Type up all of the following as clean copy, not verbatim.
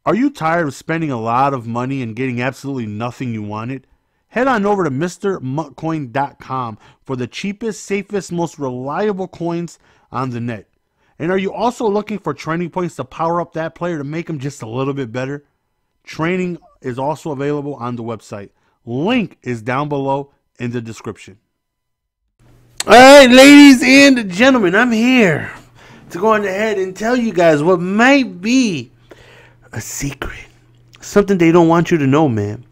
Are you tired of spending a lot of money and getting absolutely nothing you wanted? Head on over to MrMutCoin.com for the cheapest, safest, most reliable coins on the net. And are you also looking for training points to power up that player to make him just a little bit better? Training is also available on the website. Link is down below in the description. All right, ladies and gentlemen, I'm here to go on ahead and tell you guys what might be a secret. Something they don't want you to know, man.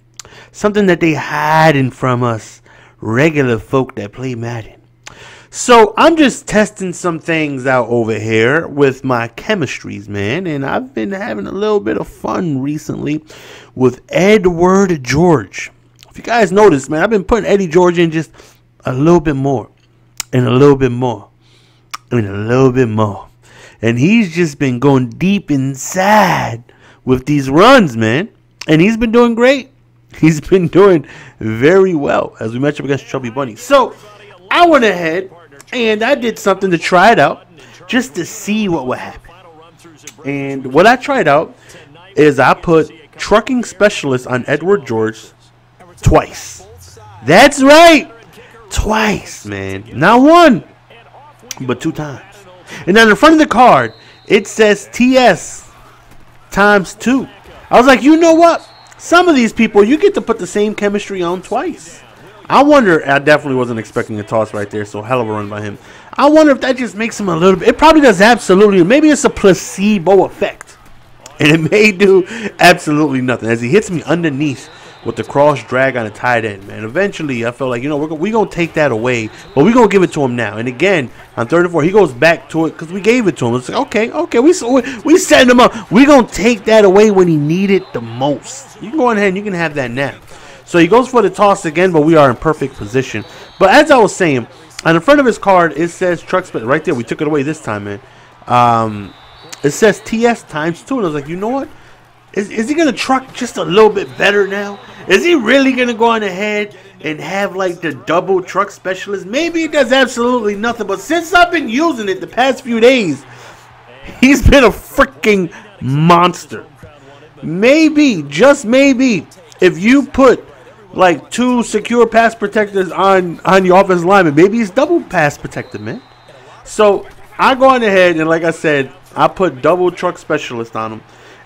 Something that they hiding from us regular folk that play Madden. So I'm just testing some things out over here with my chemistries, man. And I've been having a little bit of fun recently with Edward George. If you guys notice, man, I've been putting Eddie George in just a little bit more. And a little bit more. And a little bit more. And he's just been going deep inside with these runs, man. And he's been doing great. He's been doing very well as we match up against Chubby Bunny. So I went ahead and I did something to try it out just to see what would happen. And what I tried out is I put trucking specialist on Edward George twice. That's right. Twice, man. Not one, but 2 times. And on the front of the card, it says TS ×2. I was like, you know what? Some of these people, you get to put the same chemistry on twice. I wonder, I definitely wasn't expecting a toss right there, so hell of a run by him. I wonder if that just makes him a little bit, it probably does absolutely, maybe it's a placebo effect. And it may do absolutely nothing. As he hits me underneath with the cross drag on a tight end, man. Eventually, I felt like, you know, we're going to take that away, but we're going to give it to him now. And again, on 3rd and 4, he goes back to it because we gave it to him. It's like, okay, we setting him up. We're going to take that away when he needed the most. You can go ahead and you can have that now. So he goes for the toss again, but we are in perfect position. But as I was saying, on the front of his card, it says truck split right there. We took it away this time, man. It says TS ×2. And I was like, you know what? Is he going to truck just a little bit better now? Is he really going to go on ahead and have like the double truck specialist? Maybe it does absolutely nothing. But since I've been using it the past few days, he's been a freaking monster. Maybe, just maybe, if you put like 2 secure pass protectors on your offensive lineman, maybe he's double pass protected, man. So I go on ahead and like I said, I put double truck specialist on him.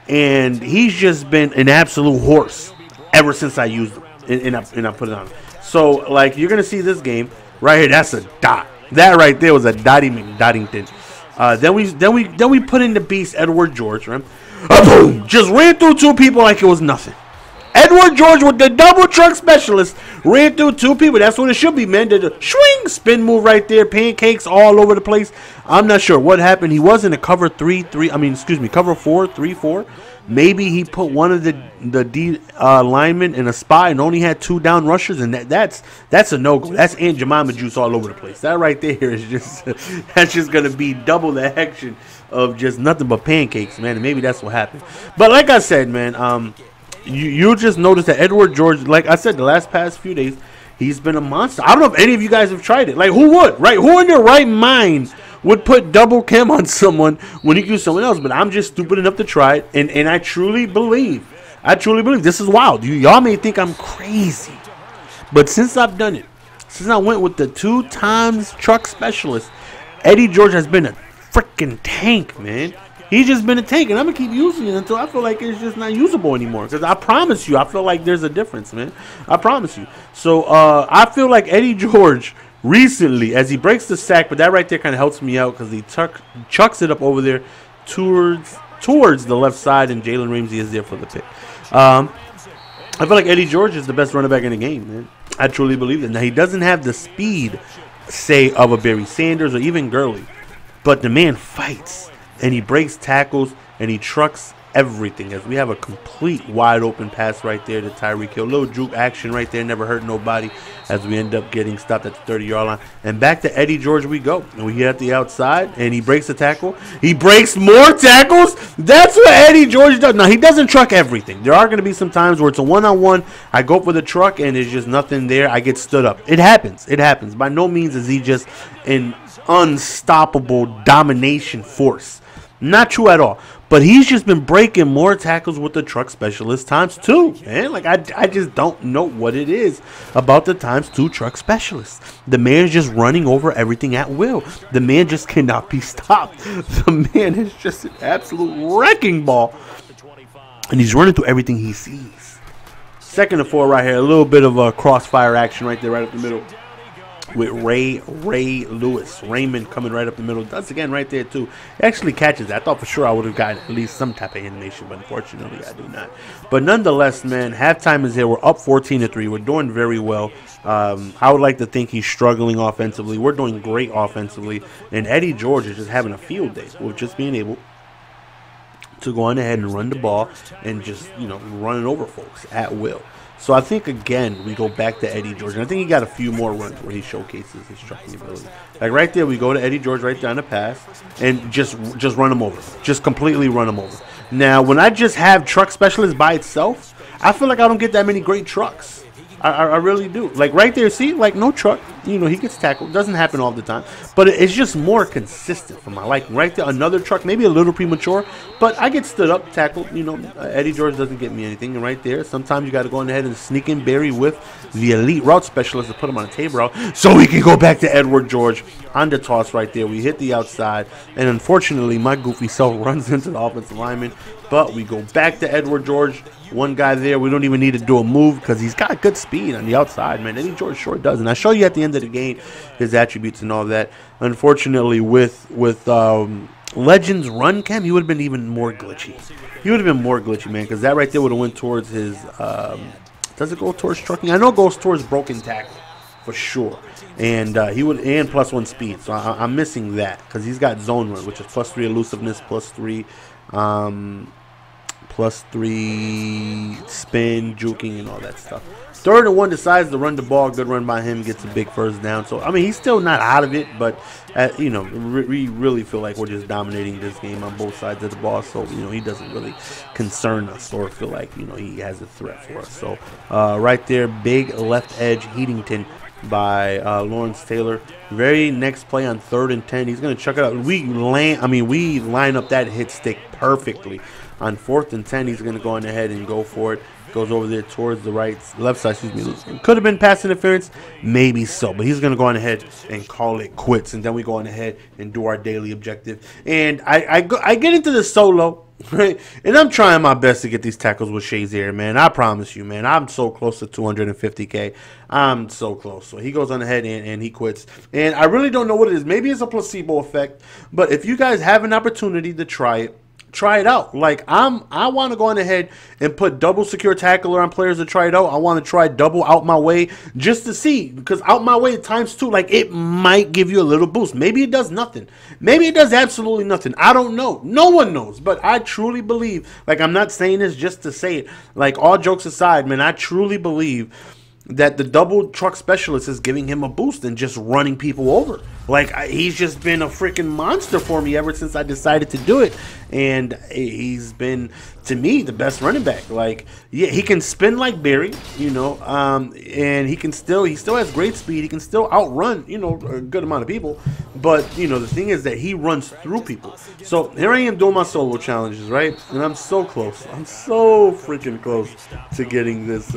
And he's just been an absolute horse ever since I used him and I put it on him. So, like, you're going to see this game right here. That's a dot. That right there was a Dottie McDottington. Then we put in the beast, Edward George, right? Boom! Just ran through 2 people like it was nothing. Edward George with the double truck specialist ran through 2 people. That's what it should be, man. Did a swing spin move right there. Pancakes all over the place. I'm not sure what happened. He was in a cover 4-3-4. Maybe he put one of the D linemen in a spot and only had 2 down rushers, and that's a no-go. That's Aunt Jemima juice all over the place. That right there is just that's just gonna be double the action of just nothing but pancakes, man. And maybe that's what happened. But like I said, man, you just noticed that Edward George, like I said, the past few days, he's been a monster. I don't know if any of you guys have tried it. Like, who would, right? Who in their right mind would put double chem on someone when you can use someone else? But I'm just stupid enough to try it, and I truly believe this is wild. Y'all may think I'm crazy, but since I've done it, since I went with the 2 times truck specialist, Eddie George has been a freaking tank, man. He's just been a tank, and I'm going to keep using it until I feel like it's just not usable anymore. Because I promise you, I feel like there's a difference, man. I promise you. So, I feel like Eddie George recently, as he breaks the sack, but that right there kind of helps me out because he chucks it up over there towards the left side, and Jalen Ramsey is there for the pick. I feel like Eddie George is the best running back in the game, man. I truly believe that. Now, he doesn't have the speed, say, of a Barry Sanders or even Gurley, but the man fights. And he breaks tackles, and he trucks everything. As we have a complete wide open pass right there to Tyreek Hill. Little juke action right there, never hurt nobody. As we end up getting stopped at the 30-yard line. And back to Eddie George we go. And we hit at the outside, and he breaks a tackle. He breaks more tackles. That's what Eddie George does. Now, he doesn't truck everything. There are going to be some times where it's a one-on-one. I go for the truck, and there's just nothing there. I get stood up. It happens. It happens. By no means is he just an unstoppable domination force. Not true at all. But he's just been breaking more tackles with the truck specialist times 2, man. Like, I just don't know what it is about the times 2 truck specialist. The man's just running over everything at will. The man just cannot be stopped. The man is just an absolute wrecking ball. And he's running through everything he sees. 2nd and 4 right here. A little bit of a crossfire action right there, right up the middle. With Ray Lewis. Raymond coming right up the middle. Does again right there, too. He actually catches that. I thought for sure I would have gotten at least some type of animation, but unfortunately I do not. But nonetheless, man, halftime is here. We're up 14-3. We're doing very well. I would like to think he's struggling offensively. We're doing great offensively. And Eddie George is just having a field day with just being able to go on ahead and run the ball and just, running over folks at will. So I think, again, we go back to Eddie George. And I think he got a few more runs where he showcases his trucking ability. Like right there, we go to Eddie George right down the pass and just run him over. Just completely run him over. Now, when I just have truck specialist by itself, I feel like I don't get that many great trucks. I really do. Like right there, see, like no truck, he gets tackled. Doesn't happen all the time, but it's just more consistent for my liking. Right there, another truck, maybe a little premature, but I get stood up, tackled. Eddie George doesn't get me anything. And right there, sometimes you got to go ahead and sneak in Barry with the elite route specialist to put him on a table route, so we can go back to Edward George on the toss right there. We hit the outside, and unfortunately, my goofy self runs into the offensive lineman. But we go back to Edward George. One guy there. We don't even need to do a move because he's got good speed on the outside, man. Eddie George sure does. And I show you at the end of the game his attributes and all that. Unfortunately, with Legends run cam, he would have been even more glitchy. He would have been more glitchy, man, because that right there would have went towards his does it go towards trucking? I know it goes towards broken tackle for sure. And he would, and +1 speed. So I'm missing that because he's got zone run, which is +3 elusiveness, +3 +3 spin, juking, and all that stuff. 3rd and 1, decides to run the ball. Good run by him, gets a big first down. So I mean, he's still not out of it, but we really feel like we're just dominating this game on both sides of the ball. So he doesn't really concern us or feel like he has a threat for us. So right there, big left edge Heatington by Lawrence Taylor. Very next play on 3rd and 10, he's gonna chuck it up. We line up that hit stick perfectly. On 4th and 10, he's gonna go on ahead and go for it. Goes over there towards the left side. Excuse me. Could have been pass interference, maybe so, but he's gonna go on ahead and call it quits. And then we go on ahead and do our daily objective. And I get into the solo. Right, and I'm trying my best to get these tackles with Shazier, man. I promise you, man. I'm so close to 250K. I'm so close. So he goes on ahead and he quits. And I really don't know what it is. Maybe it's a placebo effect. But if you guys have an opportunity to try it out. Like I want to go on ahead and put double secure tackler on players to try it out. I want to try double out my way just to see, because out my way ×2, like it might give you a little boost. Maybe it does nothing. Maybe it does absolutely nothing. I don't know. No one knows. But I truly believe, like I'm not saying this just to say it. Like all jokes aside, man, I truly believe that the double truck specialist is giving him a boost and just running people over. Like he's just been a freaking monster for me ever since I decided to do it, and he's been, to me, the best running back. Like, yeah, he can spin like Barry, and he still has great speed. He can still outrun, a good amount of people. But the thing is that he runs through people. So here I am doing my solo challenges, right? And I'm so close. I'm so freaking close to getting this.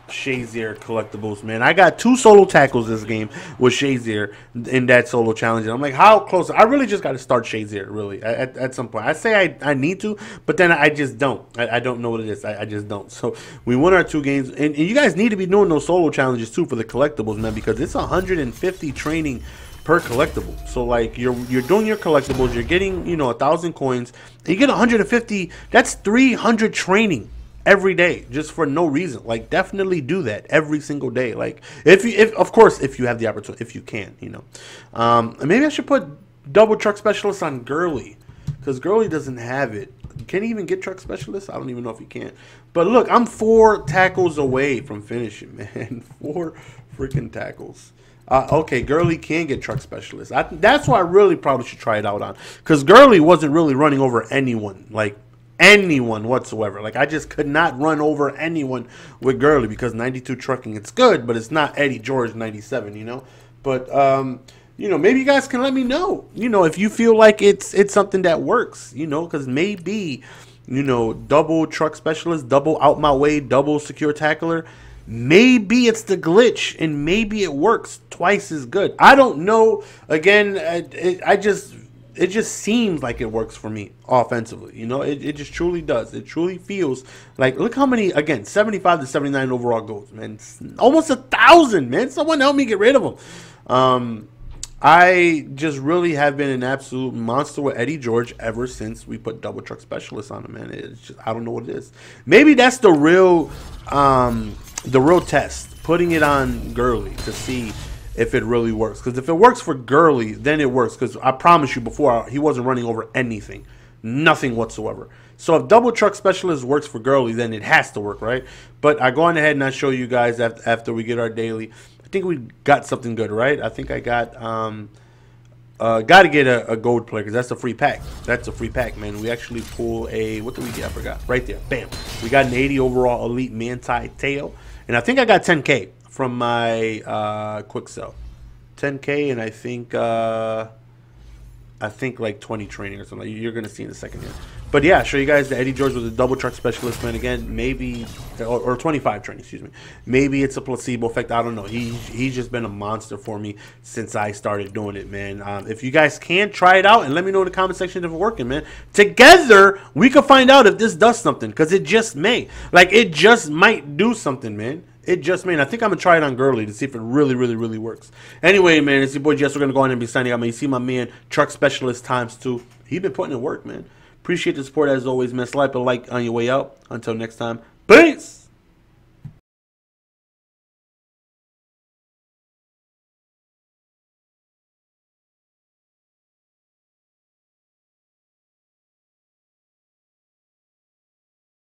Shazier collectibles, man. I got 2 solo tackles this game with Shazier in that solo challenge. And I'm like, how close? I really just got to start Shazier, really, at some point. I say I need to, but then I just don't. I don't know what it is. I just don't. So we won our 2 games. And you guys need to be doing those solo challenges, too, for the collectibles, man, because it's 150 training per collectible. So like you're doing your collectibles, you're getting 1,000 coins, and you get 150. That's 300 training every day just for no reason. Like definitely do that every single day. Like if of course if you have the opportunity, if you can, maybe I should put double truck specialist on Gurley, because Gurley doesn't have it. Can he even get truck specialist? I don't even know if he can. But look, I'm 4 tackles away from finishing, man. 4 freaking tackles. Okay, Gurley can get truck specialist. That's why I really probably should try it out on, because Gurley wasn't really running over anyone, like anyone whatsoever. Like I just could not run over anyone with Gurley, because 92 trucking, it's good, but it's not Eddie George 97, But maybe you guys can let me know, if you feel like it's something that works, because maybe, double truck specialist, double out my way, double secure tackler. Maybe it's the glitch, and maybe it works twice as good. I don't know. Again, it just seems like it works for me offensively. It just truly does. It truly feels like, look how many, again, 75 to 79 overall goals, man. It's almost 1,000, man. Someone help me get rid of them. I just really have been an absolute monster with Eddie George ever since we put double truck specialist on him, man. It's just, I don't know what it is. Maybe that's the real test, putting it on Gurley to see if it really works. Because if it works for Gurley, then it works. Because I promise you before, he wasn't running over anything. Nothing whatsoever. So if double truck specialist works for Gurley, then it has to work, right? But I go on ahead and I show you guys after we get our daily. I think we got something good, right? I think I got to get a gold player because that's a free pack. That's a free pack, man. We actually pull a, what did we get? I forgot. Right there. Bam. We got an 80 overall elite Manti Te'o. And I think I got 10K from my quick sell. 10K, and I think like 20 training or something. You're going to see in a second here. But yeah, show you guys the Eddie George with a double truck specialist, man. Again, maybe, or 25 training, excuse me. Maybe it's a placebo effect. I don't know. He's just been a monster for me since I started doing it, man. If you guys can, try it out and let me know in the comment section if it's working, man. Together, we can find out if this does something, because it just may. Like, it just might do something, man. It just may. I think I'm going to try it on Gurley to see if it really, really, really works. Anyway, man, it's your boy Jess. We're going to go on and be signing out, man. You see my man, Truck Specialist ×2. He's been putting in work, man. Appreciate the support as always, man. Slap a like on your way out. Until next time, peace!